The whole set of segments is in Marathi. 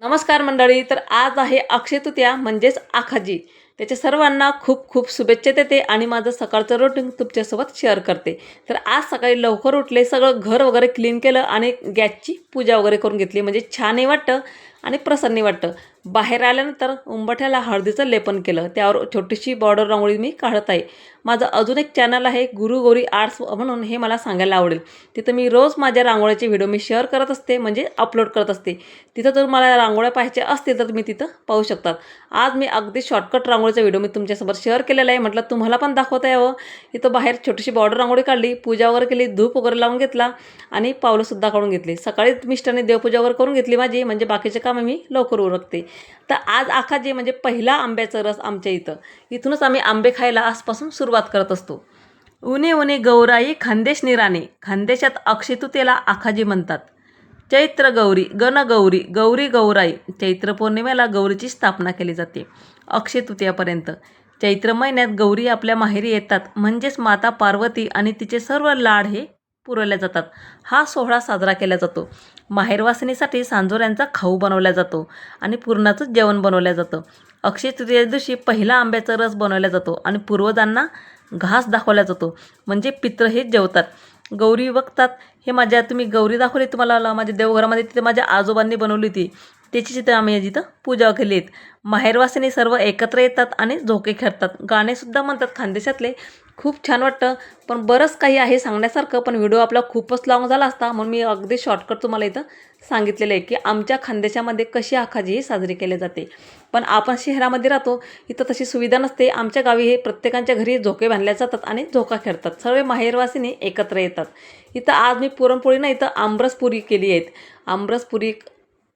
नमस्कार मंडळी. तर आज आहे अक्षय तृतीया म्हणजेच आखाजी. त्याच्या सर्वांना खूप खूप शुभेच्छा देते आणि माझं सकाळचं रुटीन तुमच्यासोबत शेअर करते. तर आज सकाळी लवकर उठले, सगळं घर वगैरे क्लीन केलं आणि गॅसची पूजा वगैरे करून घेतली. म्हणजे छानही वाटतं आणि प्रसन्नही वाटतं. बाहेर आल्यानंतर उंबरठ्याला हळदीचं लेपन केलं, त्यावर छोटीशी बॉर्डर रांगोळी मी काढत आहे. माझं अजून एक चॅनल आहे गुरु गौरी आर्ट्स म्हणून, हे मला सांगायला आवडेल. तिथं मी रोज माझ्या रांगोळ्याचे व्हिडिओ मी शेअर करत असते, म्हणजे अपलोड करत असते. तिथं जर मला रांगोळ्या पाहायच्या असतील तर तुम्ही तिथं पाहू शकतात. आज मी अगदी शॉर्टकट रांगोळीचा व्हिडिओ मी तुमच्यासोबत शेअर केलेला आहे. म्हटलं तुम्हाला पण दाखवता यावं. इथं बाहेर छोटीशी बॉर्डर रांगोळी काढली, पूजा वगैरे केली, धूप वगैरे लावून घेतला आणि पावलंसुद्धा काढून घेतली. सकाळीच मिस्टरने देवपूजा वगैरे करून घेतली माझी, म्हणजे बाकीचे कामं मी लवकर उरकते. तर आज आखाजी म्हणजे पहिला आंब्याचा रस आमच्या इथं. इथूनच आम्ही आंबे खायला आजपासून सुरुवात करत असतो. उन्हे उन्हे गौराई खानदेश निराणे, खानदेशात अक्षय तृतीयेला आखाजी म्हणतात. चैत्र गौरी, गणगौरी, गौरी गौराई. चैत्र पौर्णिमेला गौरीची स्थापना केली जाते अक्षय तृतीयापर्यंत. चैत्र महिन्यात गौरी आपल्या माहेरी येतात, म्हणजेच माता पार्वती आणि तिचे सर्व लाड हे पुरवल्या जातात. हा सोहळा साजरा केला जातो. माहेरवासिनीसाठी सांजोऱ्यांचा खाऊ बनवला जातो आणि पुरणाचं जेवण बनवलं जातं. अक्षय तृतीया दिवशी पहिला आंब्याचा रस बनवला जातो आणि पूर्वजांना घास दाखवला जातो, म्हणजे पितृ हे जेवतात. गौरी बघतात हे माझ्या, तुम्ही गौरी दाखवली तुम्हाला माझ्या देवघरामध्ये, तिथे माझ्या आजोबांनी बनवली होती, त्याची तिथं आम्ही जिथं पूजा केली आहेत. माहेरवासिनी सर्व एकत्र येतात आणि झोके खेळतात, गाणेसुद्धा म्हणतात खानदेशातले. खूप छान वाटतं. पण बरंच काही आहे सांगण्यासारखं, पण व्हिडिओ आपला खूपच लाँग झाला असता, म्हणून मी अगदी शॉर्टकट तुम्हाला इथं सांगितलेलं आहे की आमच्या खानदेशामध्ये कशी आखाजी ही साजरी केली जाते. पण आपण शहरामध्ये राहतो, इथं तशी सुविधा नसते. आमच्या गावी हे प्रत्येकाच्या घरी झोके बांधल्या जातात आणि झोका खेळतात. सर्व माहेरवासिनी एकत्र येतात. इथं आज मी पुरणपोळी नाही, इथं आमरसपुरी केली आहेत. आमरसपुरी,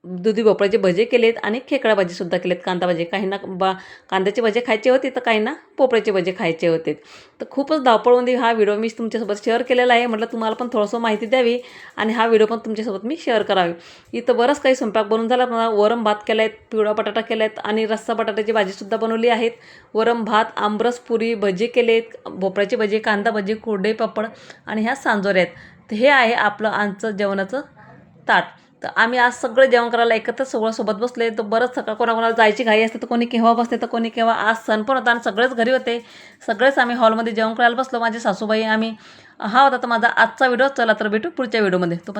दुधी भोपळ्याचे भजे केलेत आणि खेकडा भाजीसुद्धा केलेत, कांदा भाजी. काहींना कांद्याचे भजे खायचे होते, तर काहींना पोपळ्याचे भजे खायचे होते. तर खूपच धावपळमध्ये हा व्हिडिओ मी तुमच्यासोबत शेअर केलेला आहे. म्हटलं तुम्हाला पण थोडंसं माहिती द्यावी आणि हा व्हिडिओ पण तुमच्यासोबत मी शेअर करावी. इथं बरंच काही स्वयंपाक बनवून झाला. मला वरण भात केला आहे, पिवळा बटाटा केला आहेत आणि रस्सा बटाट्याची भाजीसुद्धा बनवली आहेत. वरण भात, आमरसपुरी, भजे केलेत, भोपळ्याचे भजे, कांदा भजी, कोरडे पापड आणि ह्या सांजोऱ्या आहेत. तर हे आहे आपलं आजचं जेवणाचं ताट. तर आम्ही आज सगळं जेवण करायला एकत्र सगळं सोबत बसले. तर बरंच सकाळ कोणाकोणाला जायची घाई असते, तर कोणी केव्हा बसते, तर कोणी केव्हा. आज सण पण होता आणि सगळेच घरी होते. सगळेच आम्ही हॉलमध्ये जेवण करायला बसलो, माझी सासूबाई, आम्ही. हा होता तर माझा आजचा व्हिडिओ. चला तर भेटू पुढच्या व्हिडिओमध्ये. तो